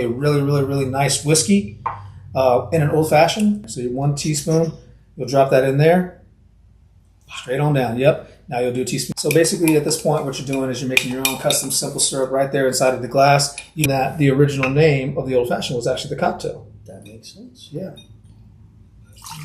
A really, really, really nice whiskey in an old fashioned. So 1 teaspoon, you'll drop that in there. Straight on down. Yep. Now you'll do a teaspoon. So basically at this point, what you're doing is you're making your own custom simple syrup right there inside of the glass. That the original name of the old fashioned was actually the cocktail. That makes sense. Yeah.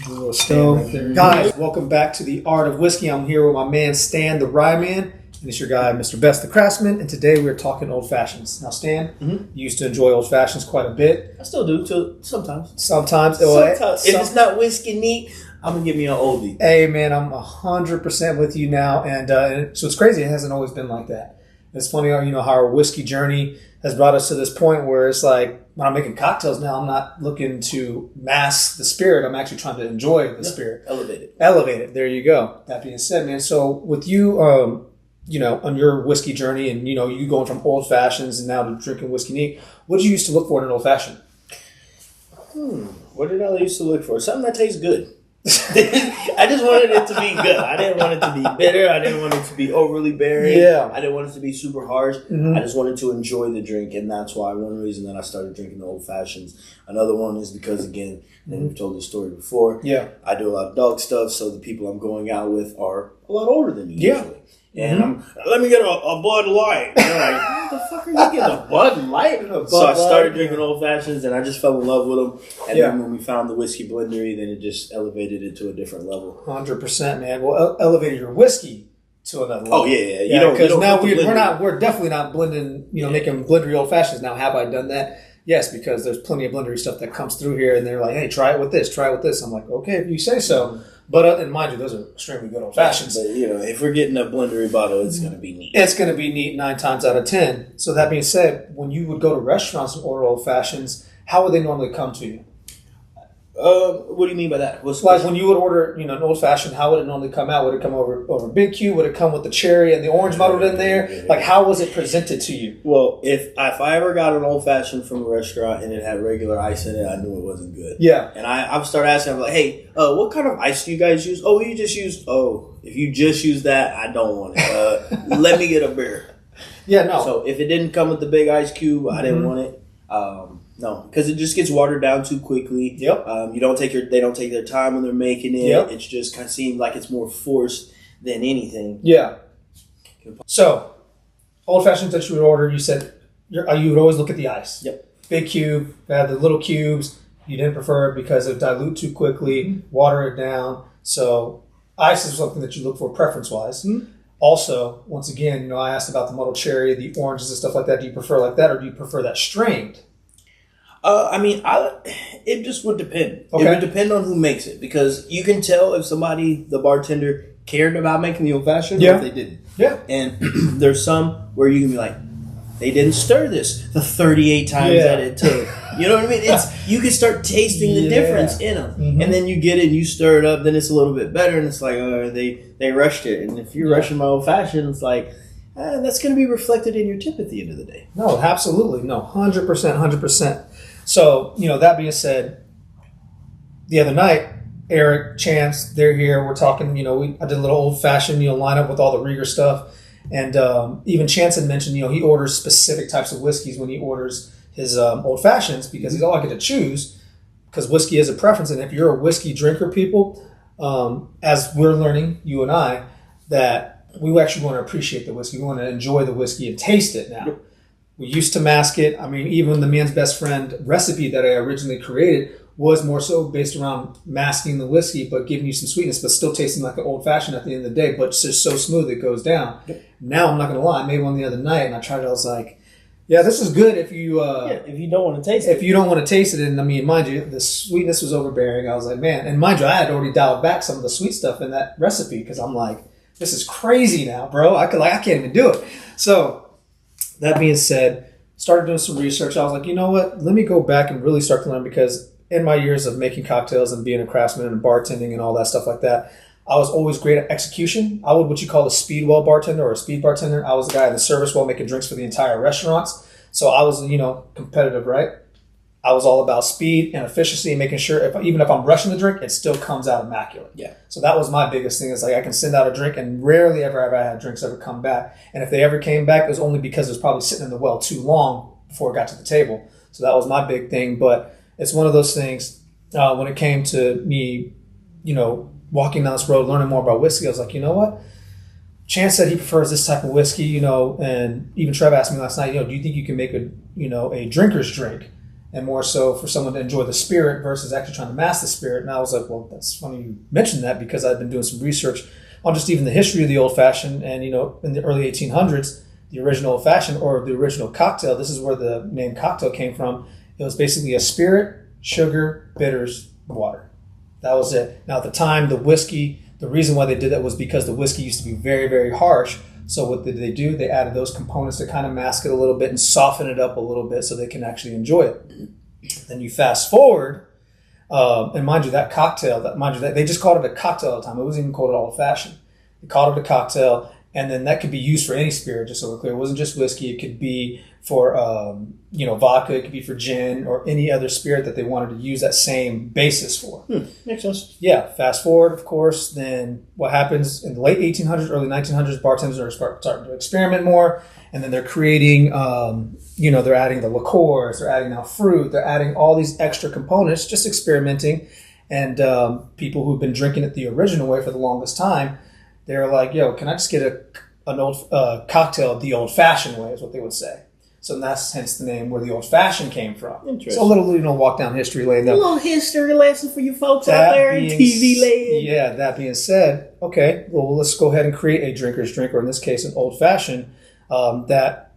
A little stove right there. Guys, welcome back to the Art of Whiskey. I'm here with my man Stan, the Rye Man, and it's your guy, Mr. Best, the Craftsman. And today we're talking old fashions. Now, Stan, you used to enjoy old fashions quite a bit. I still do too. Sometimes. Sometimes. If it's not whiskey neat, I'm gonna give me an oldie. Hey, man, I'm 100% with you now, and so it's crazy. It hasn't always been like that. It's funny, how our whiskey journey has brought us to this point where it's like when I'm making cocktails now, I'm not looking to mask the spirit. I'm actually trying to enjoy the spirit. Elevate it. There you go. That being said, man, so with you, on your whiskey journey and, you going from old fashions and now to drinking whiskey neat, what did you used to look for in an old fashioned? What did I used to look for? Something that tastes good. I just wanted it to be good. I didn't want it to be bitter. I didn't want it to be overly bearing. Yeah. I didn't want it to be super harsh. I just wanted to enjoy the drink, and that's why one reason that I started drinking the old fashions. Another one is because, again, and we've told this story before. Yeah, I do a lot of dog stuff, so the people I'm going out with are a lot older than me usually. And let me get a Bud Light. And they're like, what the fuck are you getting a Bud Light? So I started drinking old fashions, and I just fell in love with them. And then when we found the whiskey blendery, then it just elevated it to a different level. 100%, man. Well, elevated your whiskey to another level. Oh yeah. Because now we're definitely not blending. Making blendery old fashions. Now, have I done that? Yes, because there's plenty of blendery stuff that comes through here, and they're like, hey, try it with this, try it with this. I'm like, okay, if you say so. But and mind you, those are extremely good old fashions. But if we're getting a blendery bottle, it's going to be neat. It's going to be neat 9 times out of 10. So that being said, when you would go to restaurants and order old fashions, how would they normally come to you? What do you mean by that? Like when you would order, an old fashioned, how would it normally come out? Would it come over Big Q? Would it come with the cherry and the orange muddled in there? Like, how was it presented to you? Well, if I ever got an old fashioned from a restaurant and it had regular ice in it, I knew it wasn't good. Yeah. And I started asking, I'm like, hey, what kind of ice do you guys use? Oh, if you just use that, I don't want it. Let me get a beer. Yeah, no. So if it didn't come with the big ice cube, I didn't want it. No, because it just gets watered down too quickly. Yep. They don't take their time when they're making it. Yep. It's just kind of seems like it's more forced than anything. Yeah. So, old fashions that you would order, you said you would always look at the ice. Yep. Big cube, had the little cubes. You didn't prefer it because it dilute too quickly, water it down. So, ice is something that you look for preference-wise. Also, once again, I asked about the muddled cherry, the oranges and stuff like that. Do you prefer like that, or do you prefer that strained? It just would depend. Okay. It would depend on who makes it, because you can tell if the bartender, cared about making the old fashioned, or if they didn't. Yeah. And there's some where you can be like, they didn't stir this the 38 times that it took. You know what I mean? You can start tasting the difference in them, and then you get it and you stir it up. Then it's a little bit better, and it's like, they rushed it. And if you're rushing my old fashioned, it's like, that's going to be reflected in your tip at the end of the day. No, absolutely, no, 100%. So, that being said, the other night, Eric, Chance, they're here. We're talking, I did a little old-fashioned, lineup with all the Rieger stuff. And even Chance had mentioned, he orders specific types of whiskeys when he orders his old-fashions, because he's all I get to choose, because whiskey is a preference. And if you're a whiskey drinker, people, as we're learning, you and I, that we actually want to appreciate the whiskey. We want to enjoy the whiskey and taste it now. Yep. We used to mask it. I mean, even the man's best friend recipe that I originally created was more so based around masking the whiskey, but giving you some sweetness, but still tasting like an old fashioned at the end of the day, but it's just so smooth it goes down. Yep. Now, I'm not going to lie, I made one the other night and I tried it. I was like, yeah, this is good if you if you don't want to taste it. If you don't want to taste it, and I mean, mind you, the sweetness was overbearing. I was like, man, and mind you, I had already dialed back some of the sweet stuff in that recipe because I'm like, this is crazy now, bro. I can't even do it. So, that being said, started doing some research. I was like, you know what? Let me go back and really start to learn, because in my years of making cocktails and being a craftsman and bartending and all that stuff like that, I was always great at execution. I would what you call a speed well bartender or a speed bartender. I was the guy in the service well making drinks for the entire restaurants. So I was, competitive, right? I was all about speed and efficiency and making sure even if I'm rushing the drink, it still comes out immaculate. Yeah. So that was my biggest thing. Is like I can send out a drink and rarely ever have I had drinks ever come back. And if they ever came back, it was only because it was probably sitting in the well too long before it got to the table. So that was my big thing. But it's one of those things when it came to me, walking down this road, learning more about whiskey, I was like, you know what? Chance said he prefers this type of whiskey, and even Trev asked me last night, do you think you can make a drinker's drink? And more so for someone to enjoy the spirit versus actually trying to master the spirit. And I was like, well, that's funny you mentioned that, because I've been doing some research on just even the history of the old fashioned. And, in the early 1800s, the original old fashioned, or the original cocktail, this is where the name cocktail came from. It was basically a spirit, sugar, bitters, water. That was it. Now, at the time, the whiskey, the reason why they did that was because the whiskey used to be very, very harsh. So what did they do? They added those components to kind of mask it a little bit and soften it up a little bit so they can actually enjoy it. Then you fast forward, and mind you, that cocktail, they just called it a cocktail at the time. It wasn't even called it old fashioned. They called it a cocktail, and then that could be used for any spirit, just so we're clear. It wasn't just whiskey. It could be for vodka. It could be for gin or any other spirit that they wanted to use that same basis for. Makes sense. Yeah. Fast forward, of course, then what happens in the late 1800s, early 1900s, bartenders are starting to experiment more, and then they're creating, they're adding the liqueurs, they're adding now fruit, they're adding all these extra components, just experimenting. And people who've been drinking it the original way for the longest time, they're like, yo, can I just get an old cocktail the old-fashioned way, is what they would say. So that's hence the name where the old-fashioned came from. Interesting. So a little, walk down history lane. A little history lesson for you folks out there in TV land. Yeah, that being said, okay, well, let's go ahead and create a drinker's drink, or in this case, an old-fashioned that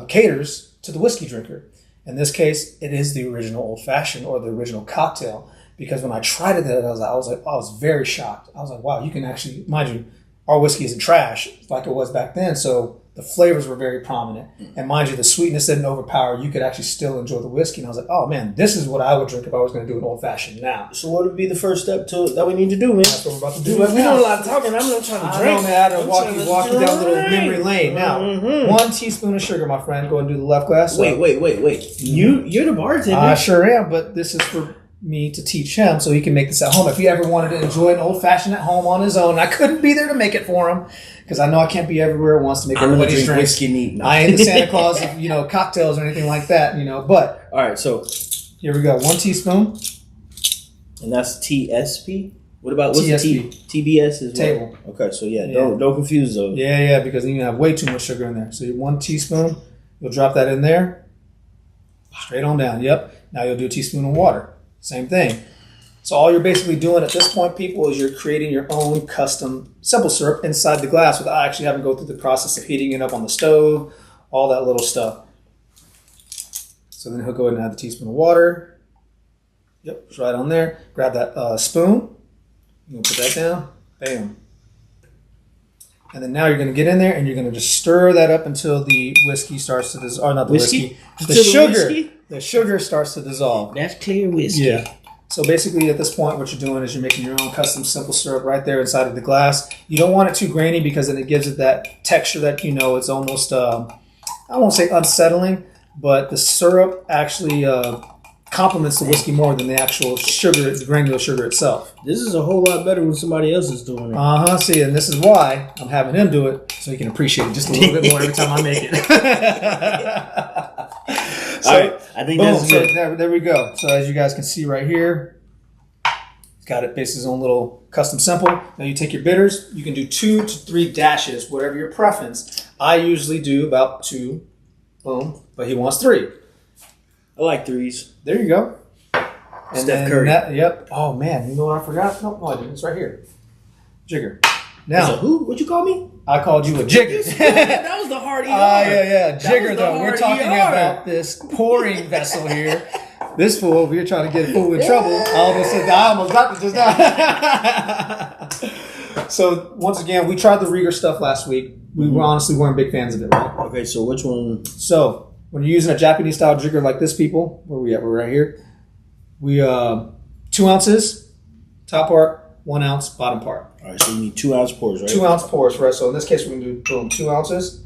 caters to the whiskey drinker. In this case, it is the original old-fashioned, or the original cocktail, because when I tried it, I was very shocked. I was like, wow, you can actually, mind you, our whiskey isn't trash like it was back then, so the flavors were very prominent. And mind you, the sweetness didn't overpower. You could actually still enjoy the whiskey. And I was like, oh man, this is what I would drink if I was going to do an old-fashioned now. So what would be the first step that we need to do, man? That's what we're about to do. We doing a lot of talking. I'm not trying to drink. I know, man. I had to walk you down a little memory lane. Now, 1 teaspoon of sugar, my friend. Go and do the left glass. Wait. You're the bartender. I sure am, but this is for me to teach him so he can make this at home. If he ever wanted to enjoy an old-fashioned at home on his own, I couldn't be there to make it for him, because I know I can't be everywhere at once to make everybody's drink. Whiskey neat. No. I ain't the Santa Claus of, cocktails or anything like that, but. All right, so. Here we go. 1 teaspoon. And that's TSP? What about, what's TSP? TBS is table. Okay, so don't confuse those. Yeah, because then you have way too much sugar in there. So 1 teaspoon, you'll drop that in there. Straight on down. Yep. Now you'll do a teaspoon of water. Same thing. So all you're basically doing at this point, people, is you're creating your own custom simple syrup inside the glass without actually having to go through the process of heating it up on the stove, all that little stuff. So then he'll go ahead and add the teaspoon of water. Yep, it's right on there. Grab that spoon. You're going to put that down. Bam. And then now you're going to get in there and you're going to just stir that up until the whiskey starts to dissolve. Or not the whiskey. The sugar. The sugar starts to dissolve. That's clear whiskey. Yeah. So basically at this point, what you're doing is you're making your own custom simple syrup right there inside of the glass. You don't want it too grainy, because then it gives it that texture that, it's almost, I won't say unsettling, but the syrup actually complements the whiskey more than the actual sugar, the granular sugar itself. This is a whole lot better when somebody else is doing it. See, and this is why I'm having him do it, so he can appreciate it just a little bit more every time I make it. So, all right, I think that's good. So there we go. So as you guys can see right here, it's got it based his own little custom simple. Now you take your bitters. You can do 2 to 3 dashes, whatever your preference. I usually do about 2. Boom. But he wants 3. I like 3s. There you go. And Steph Curry. Yep. Oh man, you know what I forgot? No, I didn't. It's right here. Jigger. Now, who? What'd you call me? I called you a jigger. That was the hard ER. Yeah. Jigger, though. We're talking about this pouring vessel here. This fool over here trying to get fool in trouble. I almost got it just now. So, once again, we tried the Rieger stuff last week. We honestly weren't big fans of it, right? Okay, so which one? So, when you're using a Japanese-style jigger like this, people, where we at? We're right here. We 2 ounces, top part, 1 ounce, bottom part. All right, so you need 2 ounce pours, right? 2 ounce pours, right? So in this case, we're going to do 2 ounces.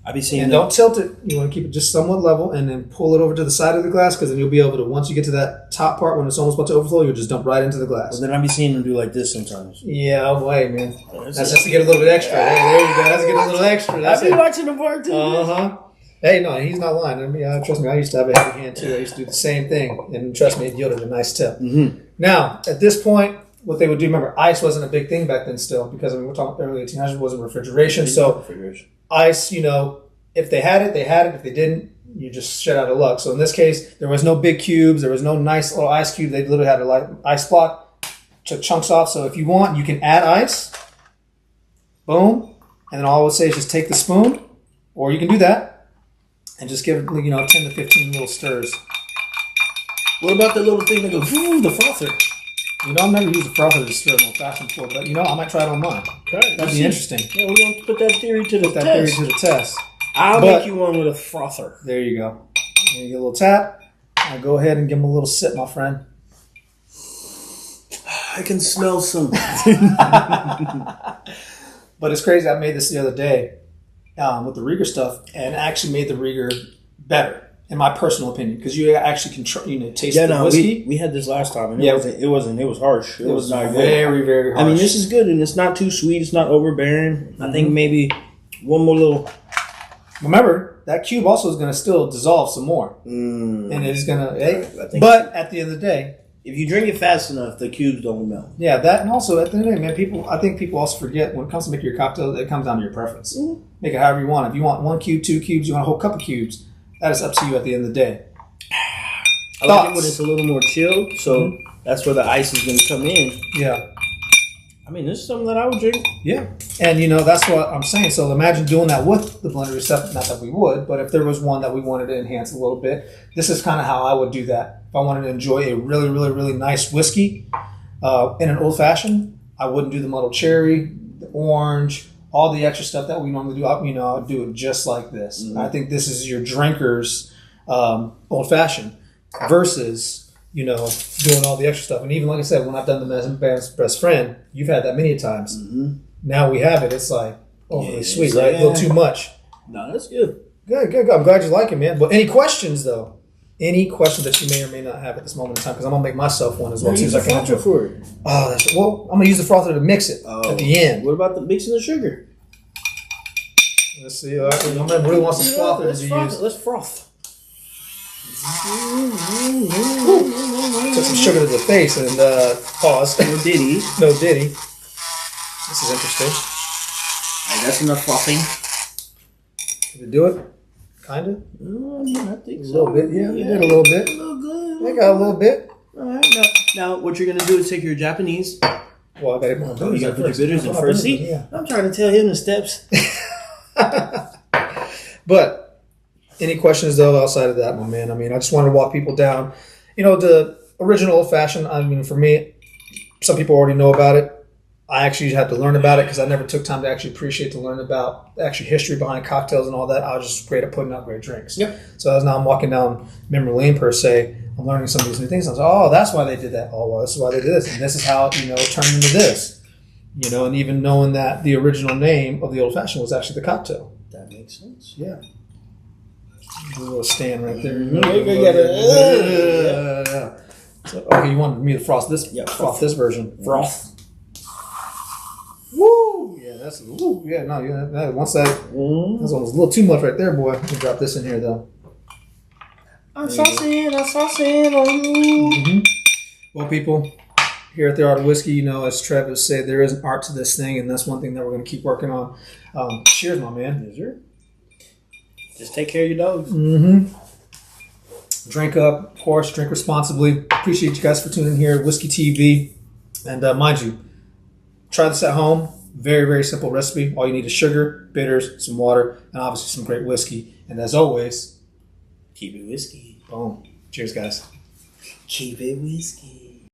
I be seeing. And don't tilt it. You want to keep it just somewhat level, and then pull it over to the side of the glass, because then you'll be able to, once you get to that top part when it's almost about to overflow, you'll just dump right into the glass. Well, then I be seeing them do like this sometimes. Yeah, wait, man. That's just to get a little bit extra. Hey, there you go. That's to get a little extra. I've been watching the bar too. Hey, no, he's not lying. I mean, trust me, I used to have a heavy hand too. I used to do the same thing, and trust me, it yielded a nice tip. Mm-hmm. Now, at this point, what they would do, remember, ice wasn't a big thing back then still, because I mean, we're talking early 1800s, wasn't refrigeration. So ice, if they had it, they had it. If they didn't, you just shut out of luck. So in this case, there was no big cubes. There was no nice little ice cube. They literally had a ice block, took chunks off. So if you want, you can add ice. Boom. And then all I would say is just take the spoon, or you can do that, and just give it, 10 to 15 little stirs. What about the little thing that goes, the frother? I've never used a frother to stir an old fashioned before, but I might try it on mine. That'd be interesting. Yeah, we're going to put that theory to the test. I'll make you one with a frother. There you go. There you get a little tap. I'll go ahead and give him a little sip, my friend. I can smell something. But it's crazy. I made this the other day with the Rieger stuff, and actually made the Rieger better, in my personal opinion, because you actually can taste the whiskey. We had this last time, and it was harsh. It was not very, very harsh. I mean, this is good, and it's not too sweet. It's not overbearing. Mm-hmm. I think maybe one more little. Remember, that cube also is going to still dissolve some more, and it's going to. But at the end of the day, if you drink it fast enough, the cubes don't melt. Yeah, that, and also at the end of the day, man, I think people also forget when it comes to making your cocktail, it comes down to your preference. Mm-hmm. Make it however you want. If you want 1 cube, 2 cubes, you want a whole cup of cubes, that is up to you at the end of the day. I like it when it's a little more chilled, so that's where the ice is going to come in. Yeah. I mean, this is something that I would drink. Yeah. And, that's what I'm saying. So imagine doing that with the blender stuff. Not that we would, but if there was one that we wanted to enhance a little bit, this is kind of how I would do that. If I wanted to enjoy a really, really, really nice whiskey in an old-fashioned, I wouldn't do the muddled cherry, the orange, all the extra stuff that we normally do. I would do it just like this. Mm-hmm. I think this is your drinker's old-fashioned versus... doing all the extra stuff. And even like I said, when I've done the man's best friend, you've had that many times. Mm-hmm. Now we have it. It's like overly sweet, right? A little too much. No, that's good. Good. I'm glad you like it, man. But any questions, though? Any questions that you may or may not have at this moment in time? Because I'm going to make myself one as well. Use the frother for it. Oh, I'm going to use the frother to mix it at the end. What about the mixing the sugar? Let's see. My man really wants some frother to use. Let's froth. Took some sugar to the face and pause. No diddy. No diddy. This is interesting. All right, that's enough frothing. Did it do it? Kind of? I think so. A little bit, yeah. You did a little bit. A little good. I got a little bit. All right. Now what you're going to do is take your Japanese. Well, I got to put my bitters in first. Your bitters in first. See? Yeah. I'm trying to tell him the steps. But... any questions, though, outside of that, my man? I mean, I just wanted to walk people down. The original old-fashioned, I mean, for me, some people already know about it. I actually had to learn about it because I never took time to actually appreciate to learn about the actual history behind cocktails and all that. I was just great at putting out great drinks. Yep. So as now I'm walking down memory lane, per se, I'm learning some of these new things. I was like, oh, that's why they did that. Oh, well, this is why they did this. And this is how, it turned into this. And even knowing that the original name of the old-fashioned was actually the cocktail. That makes sense. Yeah. A little stand right there. So, okay, you wanted me to froth this? Yeah, froth this version. Froth. Woo! Yeah, that's woo. Yeah, no, yeah. Once that one was a little too much right there, boy. Let me drop this in here though. I'm saucing on you. Mm-hmm. Well, people, here at the Art of Whiskey, as Travis said, there is an art to this thing, and that's one thing that we're going to keep working on. Cheers, my man. Yes, sir. Just take care of your dogs. Mm-hmm. Drink up, of course. Drink responsibly. Appreciate you guys for tuning in here at WhiskeyTV. And mind you, try this at home. Very, very simple recipe. All you need is sugar, bitters, some water, and obviously some great whiskey. And as always, keep it whiskey. Boom. Cheers, guys. Keep it whiskey.